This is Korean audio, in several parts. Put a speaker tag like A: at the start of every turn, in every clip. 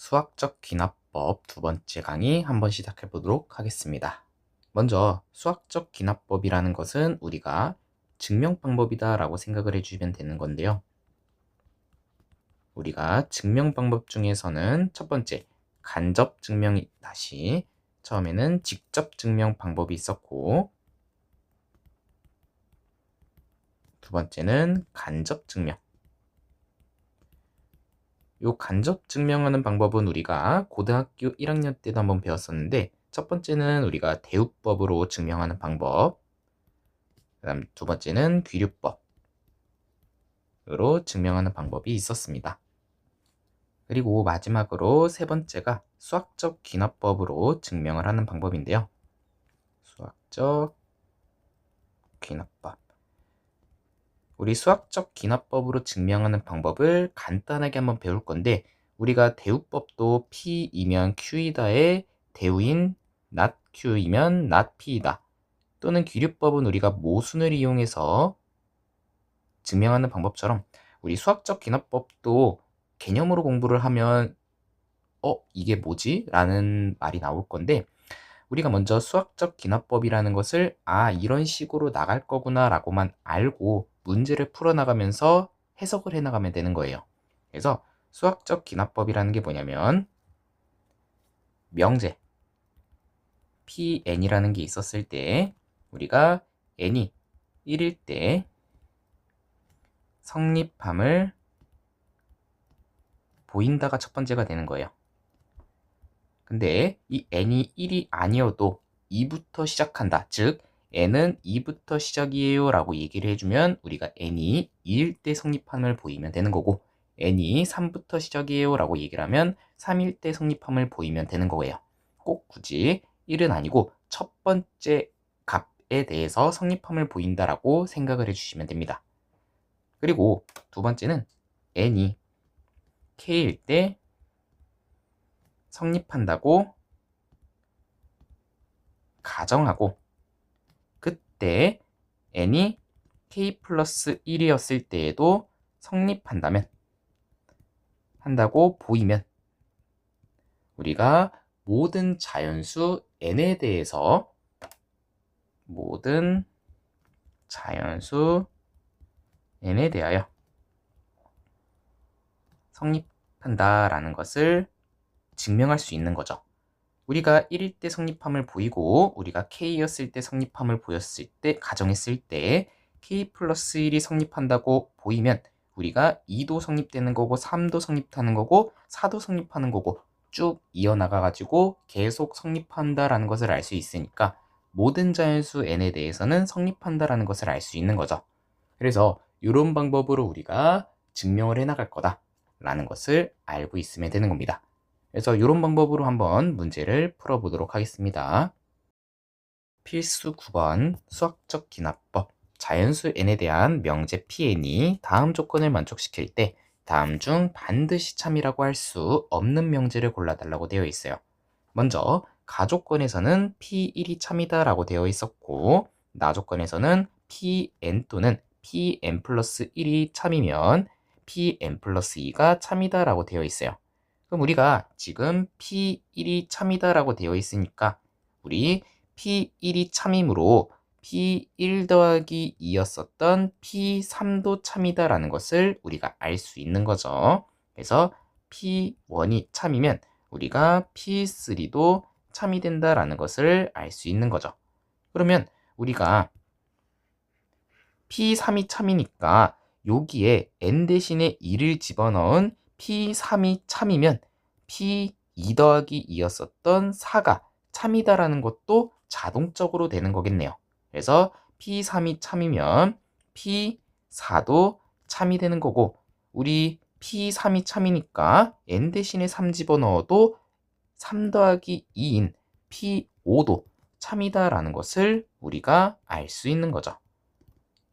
A: 수학적 귀납법 두 번째 강의 한번 시작해 보도록 하겠습니다. 먼저 수학적 귀납법이라는 것은 우리가 증명 방법이다 라고 생각을 해주시면 되는 건데요. 우리가 증명 방법 중에서는 첫 번째 간접 증명이 처음에는 직접 증명 방법이 있었고, 두 번째는 간접 증명. 요 간접 증명하는 방법은 우리가 고등학교 1학년 때도 한번 배웠었는데, 첫 번째는 우리가 대우법으로 증명하는 방법, 그다음 두 번째는 귀류법으로 증명하는 방법이 있었습니다. 그리고 마지막으로 세 번째가 수학적 귀납법으로 증명을 하는 방법인데요. 수학적 귀납법. 우리 수학적 귀납법으로 증명하는 방법을 간단하게 한번 배울 건데, 우리가 대우법도 P이면 Q이다의 대우인 not Q이면 not P이다, 또는 귀류법은 우리가 모순을 이용해서 증명하는 방법처럼 우리 수학적 귀납법도 개념으로 공부를 하면 이게 뭐지? 라는 말이 나올 건데, 우리가 먼저 수학적 귀납법이라는 것을 이런 식으로 나갈 거구나 라고만 알고 문제를 풀어나가면서 해석을 해나가면 되는 거예요. 그래서 수학적 귀납법이라는 게 뭐냐면, 명제 Pn이라는 게 있었을 때 우리가 n이 1일 때 성립함을 보인다가 첫 번째가 되는 거예요. 근데 이 n이 1이 아니어도 2부터 시작한다, 즉 n은 2부터 시작이에요 라고 얘기를 해주면 우리가 n이 2일 때 성립함을 보이면 되는 거고, n이 3부터 시작이에요 라고 얘기를 하면 3일 때 성립함을 보이면 되는 거예요. 꼭 굳이 1은 아니고 첫 번째 값에 대해서 성립함을 보인다라고 생각을 해주시면 됩니다. 그리고 두 번째는 n이 k일 때 성립한다고 가정하고, 그때 n이 k 플러스 1이었을 때에도 한다고 보이면 우리가 모든 자연수 n에 대해서 성립한다라는 것을 증명할 수 있는 거죠. 우리가 1일 때 성립함을 보이고 우리가 k였을 때 성립함을 보였을 때, 가정했을 때 k 플러스 1이 성립한다고 보이면 우리가 2도 성립되는 거고 3도 성립하는 거고 4도 성립하는 거고 쭉 이어나가 가지고 계속 성립한다라는 것을 알 수 있으니까 모든 자연수 n에 대해서는 성립한다라는 것을 알 수 있는 거죠. 그래서 이런 방법으로 우리가 증명을 해나갈 거다라는 것을 알고 있으면 되는 겁니다. 그래서 이런 방법으로 한번 문제를 풀어보도록 하겠습니다. 필수 9번 수학적 귀납법. 자연수 n에 대한 명제 Pn이 다음 조건을 만족시킬 때 다음 중 반드시 참이라고 할 수 없는 명제를 골라달라고 되어 있어요. 먼저 가조건에서는 P1이 참이다 라고 되어 있었고, 나조건에서는 Pn 또는 Pn 플러스 1이 참이면 Pn 플러스 2가 참이다 라고 되어 있어요. 그럼 우리가 지금 P1이 참이다 라고 되어 있으니까 우리 P1이 참이므로 P1 더하기 2였었던 P3도 참이다 라는 것을 우리가 알 수 있는 거죠. 그래서 P1이 참이면 우리가 P3도 참이 된다라는 것을 알 수 있는 거죠. 그러면 우리가 P3이 참이니까 여기에 n 대신에 2를 집어넣은 P3이 참이면 P2 더하기 2였었던 4가 참이다라는 것도 자동적으로 되는 거겠네요. 그래서 P3이 참이면 P4도 참이 되는 거고, 우리 P3이 참이니까 n 대신에 3 집어넣어도 3 더하기 2인 P5도 참이다라는 것을 우리가 알 수 있는 거죠.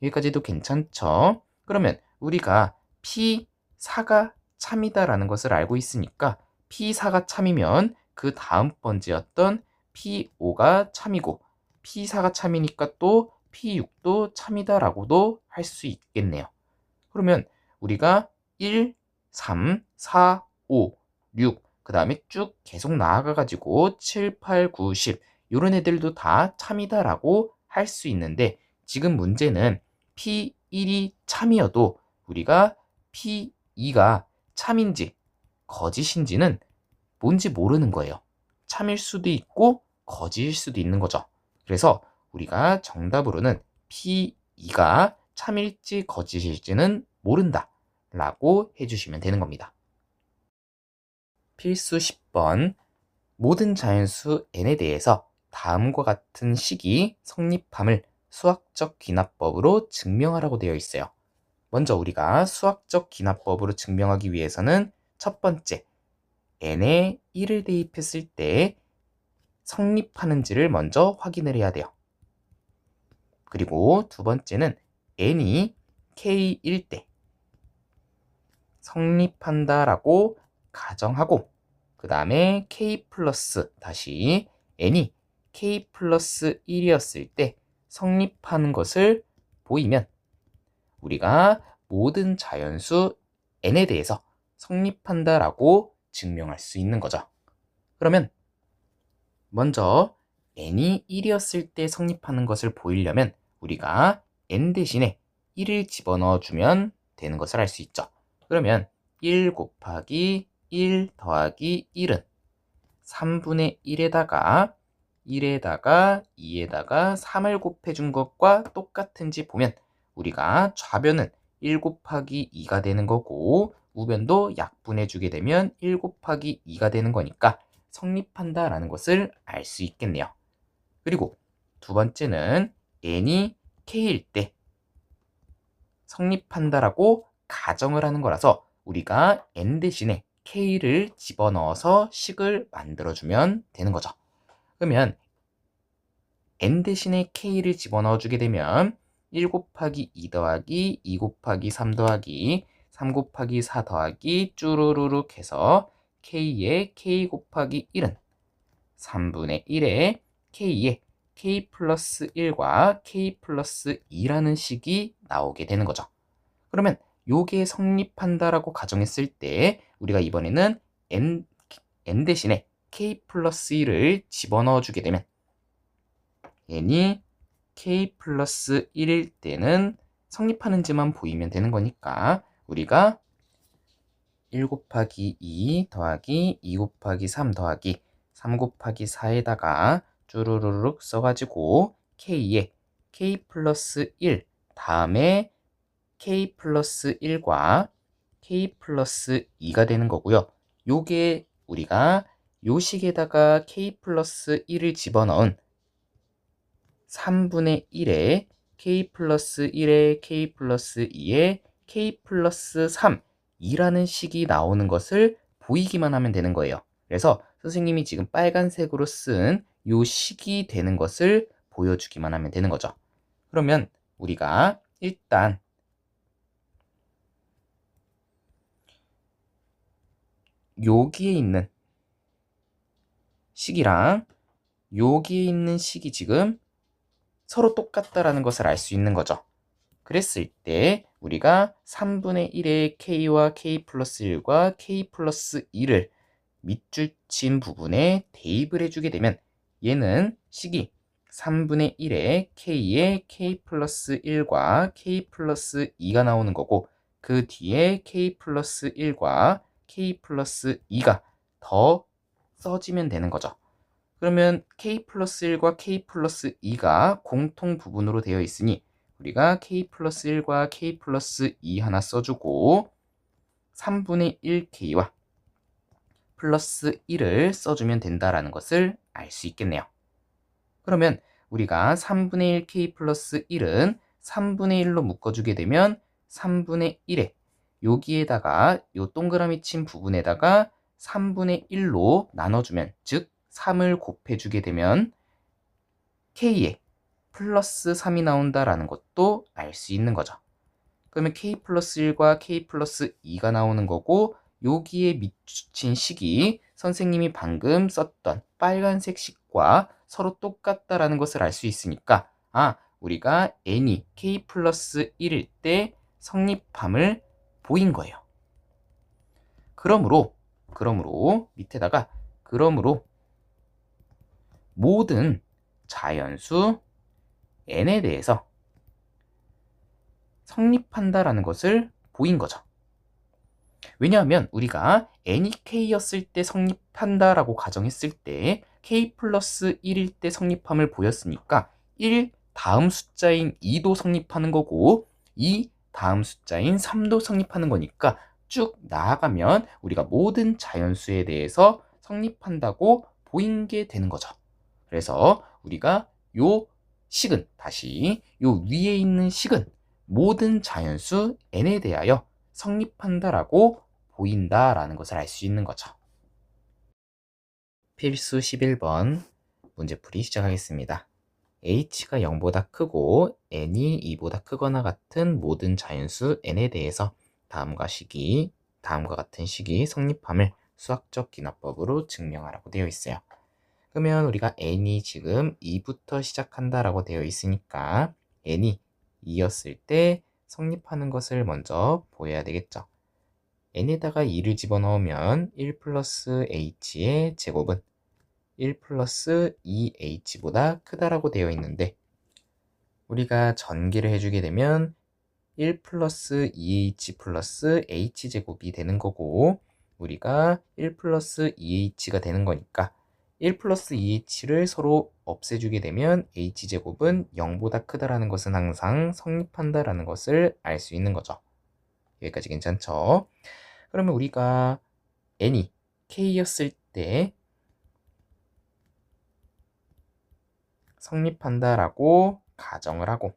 A: 여기까지도 괜찮죠? 그러면 우리가 P4가 참이다라는 것을 알고 있으니까 P4가 참이면 그 다음 번째였던 P5가 참이고, P4가 참이니까 또 P6도 참이다라고도 할 수 있겠네요. 그러면 우리가 1, 3, 4, 5, 6 그 다음에 쭉 계속 나아가가지고 7, 8, 9, 10 이런 애들도 다 참이다라고 할 수 있는데 지금 문제는 P1이 참이어도 우리가 P2가 참인지 거짓인지는 뭔지 모르는 거예요. 참일 수도 있고 거짓일 수도 있는 거죠. 그래서 우리가 정답으로는 P2가 참일지 거짓일지는 모른다 라고 해주시면 되는 겁니다. 필수 10번 모든 자연수 n에 대해서 다음과 같은 식이 성립함을 수학적 귀납법으로 증명하라고 되어 있어요. 먼저 우리가 수학적 귀납법으로 증명하기 위해서는 첫 번째, n에 1을 대입했을 때 성립하는지를 먼저 확인을 해야 돼요. 그리고 두 번째는 n이 k일 때 성립한다라고 가정하고 그 다음에 k 플러스 다시 n이 k 플러스 1이었을 때 성립하는 것을 보이면 우리가 모든 자연수 n에 대해서 성립한다라고 증명할 수 있는 거죠. 그러면 먼저 n이 1이었을 때 성립하는 것을 보이려면 우리가 n 대신에 1을 집어넣어 주면 되는 것을 알 수 있죠. 그러면 1 곱하기 1 더하기 1은 3분의 1에다가 2에다가 3을 곱해준 것과 똑같은지 보면 우리가 좌변은 1 곱하기 2가 되는 거고 우변도 약분해주게 되면 1 곱하기 2가 되는 거니까 성립한다라는 것을 알 수 있겠네요. 그리고 두 번째는 n이 k일 때 성립한다라고 가정을 하는 거라서 우리가 n 대신에 k를 집어넣어서 식을 만들어주면 되는 거죠. 그러면 n 대신에 k를 집어넣어 주게 되면 1 곱하기 2 더하기 2 곱하기 3 더하기 3 곱하기 4 더하기 쭈루루룩 해서 k의 k 곱하기 1은 3분의 1에 k의 k 플러스 1과 k 플러스 2라는 식이 나오게 되는 거죠. 그러면 요게 성립한다라고 가정했을 때 우리가 이번에는 n 대신에 k 플러스 1을 집어넣어 주게 되면 n이 k 플러스 1일 때는 성립하는지만 보이면 되는 거니까 우리가 1 곱하기 2 더하기 2 곱하기 3 더하기 3 곱하기 4에다가 쭈루루룩 써가지고 k에 k 플러스 1 다음에 k 플러스 1과 k 플러스 2가 되는 거고요. 요게 우리가 요 식에다가 k 플러스 1을 집어넣은 3분의 1에 k 플러스 1에 k 플러스 2에 k 플러스 3 2라는 식이 나오는 것을 보이기만 하면 되는 거예요. 그래서 선생님이 지금 빨간색으로 쓴 요 식이 되는 것을 보여주기만 하면 되는 거죠. 그러면 우리가 일단 여기에 있는 식이랑 여기에 있는 식이 지금 서로 똑같다라는 것을 알 수 있는 거죠. 그랬을 때 우리가 3분의 1의 k와 k 플러스 1과 k 플러스 2를 밑줄 친 부분에 대입을 해주게 되면 얘는 식이 3분의 1의 k에 k 플러스 1과 k 플러스 2가 나오는 거고 그 뒤에 k 플러스 1과 k 플러스 2가 더 써지면 되는 거죠. 그러면 k 플러스 1과 k 플러스 2가 공통 부분으로 되어 있으니 우리가 k 플러스 1과 k 플러스 2 하나 써주고 3분의 1k와 플러스 1을 써주면 된다라는 것을 알 수 있겠네요. 그러면 우리가 3분의 1k 플러스 1은 3분의 1로 묶어주게 되면 3분의 1에 여기에다가 요 동그라미 친 부분에다가 3분의 1로 나눠주면 즉 3을 곱해주게 되면 k에 플러스 3이 나온다라는 것도 알 수 있는 거죠. 그러면 k 플러스 1과 k 플러스 2가 나오는 거고 여기에 미친 식이 선생님이 방금 썼던 빨간색 식과 서로 똑같다라는 것을 알 수 있으니까 우리가 n이 k 플러스 1일 때 성립함을 보인 거예요. 그러므로 그러므로 밑에다가 그러므로 모든 자연수 n에 대해서 성립한다라는 것을 보인 거죠. 왜냐하면 우리가 n이 k였을 때 성립한다라고 가정했을 때 k 플러스 1일 때 성립함을 보였으니까 1 다음 숫자인 2도 성립하는 거고 2 다음 숫자인 3도 성립하는 거니까 쭉 나아가면 우리가 모든 자연수에 대해서 성립한다고 보인 게 되는 거죠. 그래서 우리가 요 식은 다시 요 위에 있는 식은 모든 자연수 n에 대하여 성립한다라고 보인다라는 것을 알 수 있는 거죠. 필수 11번 문제풀이 시작하겠습니다. h가 0보다 크고 n이 2보다 크거나 같은 모든 자연수 n에 대해서 다음과 같은 식이 성립함을 수학적 기납법으로 증명하라고 되어 있어요. 그러면 우리가 n이 지금 2부터 시작한다라고 되어 있으니까 n이 2였을 때 성립하는 것을 먼저 보여야 되겠죠. n에다가 2를 집어넣으면 1 플러스 h의 제곱은 1 플러스 2h보다 크다라고 되어 있는데 우리가 전개를 해주게 되면 1 플러스 2h 플러스 h제곱이 되는 거고 우리가 1 플러스 2h가 되는 거니까 1 플러스 2h를 서로 없애주게 되면 h제곱은 0보다 크다라는 것은 항상 성립한다라는 것을 알 수 있는 거죠. 여기까지 괜찮죠? 그러면 우리가 n이 k였을 때 성립한다라고 가정을 하고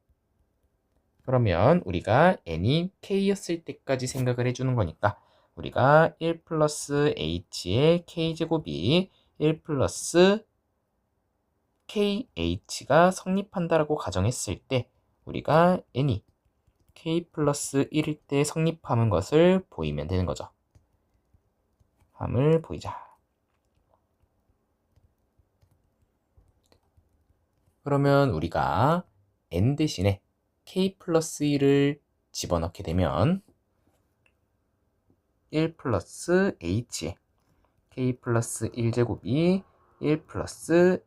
A: 그러면 우리가 n이 k였을 때까지 생각을 해주는 거니까 우리가 1 플러스 h의 k제곱이 1 플러스 kh가 성립한다라고 가정했을 때 우리가 n이 k 플러스 1일 때 성립하는 것을 보이면 되는 거죠. 함을 보이자. 그러면 우리가 n 대신에 k 플러스 1을 집어넣게 되면 1 플러스 h에 k 플러스 1제곱이 1 플러스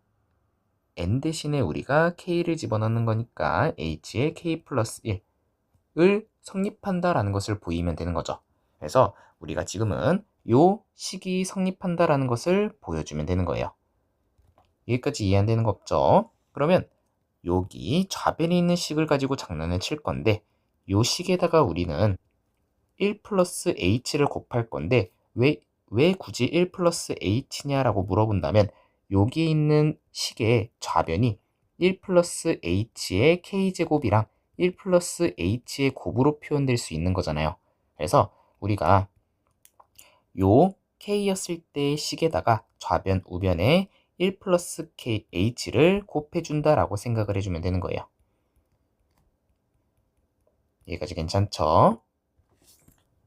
A: n 대신에 우리가 k를 집어넣는 거니까 h에 k 플러스 1을 성립한다라는 것을 보이면 되는 거죠. 그래서 우리가 지금은 요 식이 성립한다라는 것을 보여주면 되는 거예요. 여기까지 이해 안 되는 거 없죠? 그러면 여기 좌변에 있는 식을 가지고 장난을 칠 건데 요 식에다가 우리는 1 플러스 h를 곱할 건데 왜 굳이 1 플러스 h냐라고 물어본다면 여기 있는 식의 좌변이 1 플러스 h의 k제곱이랑 1 플러스 h의 곱으로 표현될 수 있는 거잖아요. 그래서 우리가 요 k였을 때의 식에다가 좌변, 우변에 1 플러스 h를 곱해준다라고 생각을 해주면 되는 거예요. 여기까지 괜찮죠?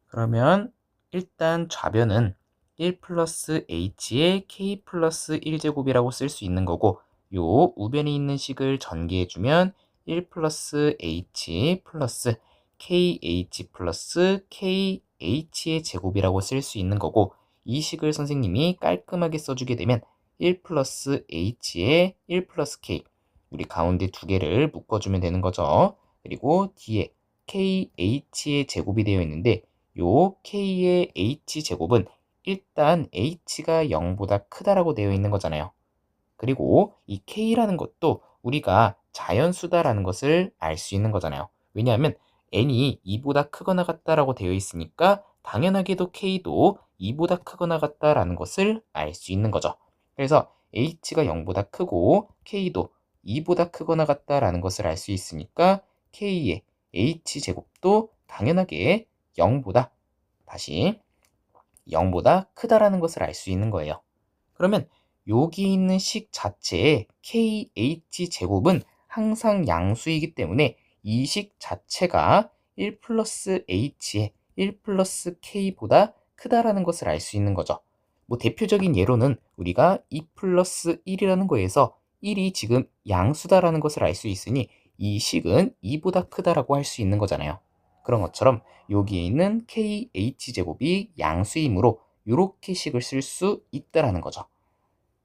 A: 그러면 일단 좌변은 1 플러스 h의 k 플러스 1제곱이라고 쓸 수 있는 거고 요 우변에 있는 식을 전개해주면 1 플러스 h 플러스 kh 플러스 kh의 제곱이라고 쓸 수 있는 거고 이 식을 선생님이 깔끔하게 써주게 되면 1 플러스 h에 1 플러스 k 우리 가운데 두 개를 묶어주면 되는 거죠. 그리고 뒤에 kh의 제곱이 되어 있는데 요 k의 h제곱은 일단 h가 0보다 크다라고 되어 있는 거잖아요. 그리고 이 k라는 것도 우리가 자연수다라는 것을 알 수 있는 거잖아요. 왜냐하면 n이 2보다 크거나 같다라고 되어 있으니까 당연하게도 k도 2보다 크거나 같다라는 것을 알 수 있는 거죠. 그래서 h가 0보다 크고 k도 2보다 크거나 같다라는 것을 알 수 있으니까 k의 h제곱도 당연하게 0보다 다시 0보다 크다라는 것을 알 수 있는 거예요. 그러면 여기 있는 식 자체의 kh 제곱은 항상 양수이기 때문에 이 식 자체가 1 플러스 h의 1 플러스 k보다 크다라는 것을 알 수 있는 거죠. 뭐 대표적인 예로는 우리가 2 플러스 1이라는 거에서 1이 지금 양수다라는 것을 알 수 있으니 이 식은 2보다 크다라고 할 수 있는 거잖아요. 그런 것처럼 여기에 있는 kh제곱이 양수이므로 요렇게 식을 쓸 수 있다라는 거죠.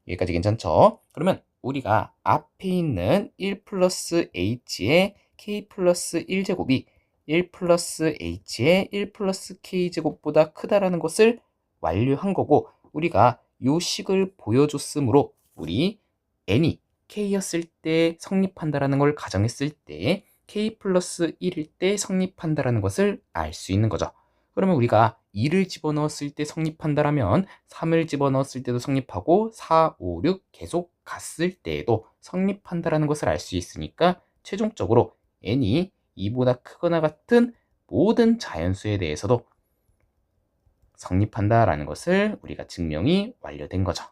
A: 여기까지 괜찮죠? 그러면 우리가 앞에 있는 1 플러스 h의 k 플러스 1제곱이 1 플러스 h의 1 플러스 k제곱보다 크다라는 것을 완료한 거고, 우리가 요 식을 보여줬으므로 우리 n이 k였을 때 성립한다라는 걸 가정했을 때 k 플러스 1일 때 성립한다라는 것을 알 수 있는 거죠. 그러면 우리가 2를 집어넣었을 때 성립한다라면 3을 집어넣었을 때도 성립하고 4, 5, 6 계속 갔을 때에도 성립한다라는 것을 알 수 있으니까 최종적으로 n이 2보다 크거나 같은 모든 자연수에 대해서도 성립한다라는 것을 우리가 증명이 완료된 거죠.